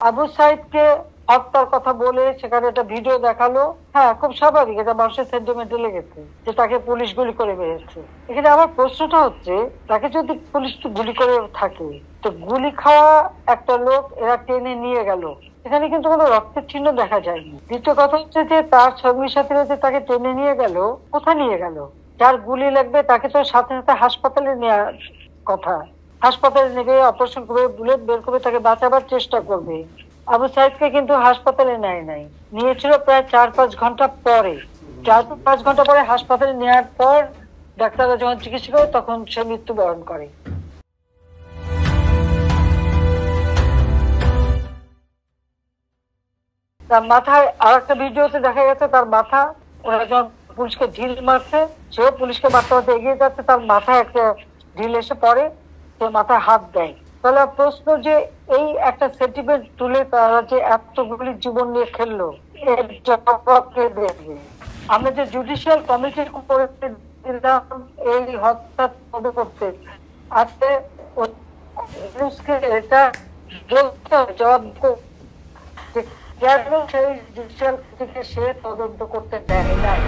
আবু সাইদকে হত্যার কথা বলে সেখানে একটা ভিডিও দেখালো। হ্যাঁ, খুব স্বাভাবিক, এটা মানুষের সেন্টিমেন্টে লেগেছে যে তাকে পুলিশ গুলি করে মেরেছে। এখানে আমার প্রশ্নটা হচ্ছে, তাকে যদি পুলিশ গুলি করে থাকে, তো গুলি খাওয়া একটা লোক এরা টেনে নিয়ে গেল, এখানে কিন্তু কোনো রক্তের চিহ্ন দেখা যায়নি। দ্বিতীয় কথা হচ্ছে যে তার সঙ্গী সাথীরা যে তাকে টেনে নিয়ে গেল, কোথায় নিয়ে গেল? যার গুলি লাগবে তাকে তো সাথে সাথে হাসপাতালে নেওয়ার কথা। হাসপাতালে নেবে, অপারেশন করবে, বুলেট বের করবে, তাকে বাঁচাবার চেষ্টা করবে। আবু সাইদকে কিন্তু হাসপাতালে নেয় নাই, নিয়েছিল প্রায় 4-5 ঘন্টা পরে। 4-5 ঘন্টা পরে হাসপাতালে নেওয়ার পর ডাক্তাররা যখন চিকিৎসা করে তখন সে মৃত্যুবরণ করে। তার মাথায় আর একটা ভিডিওতে দেখা গেছে তার মাথা, ওরা যখন পুলিশকে ঢিল মারছে, সেও পুলিশকে মারতে মারতে এগিয়ে যাচ্ছে, তার মাথায় একটা ঢিল এসে পড়ে, সে মাথায় হাত দেয়। তাহলে প্রশ্ন যে এই একটা সেন্টিমেন্ট তুলে তারা যে এতগুলি জীবন নিয়ে খেললো, এর জবাব কে দেবে? আমরা যে জুডিশিয়াল কমিটি করে দিলাম এই হত্যা তদন্ত করতে, আজকে এটা জবাব কেন সেই জুডিশিয়াল থেকে সে তদন্ত করতে দেয় নাই?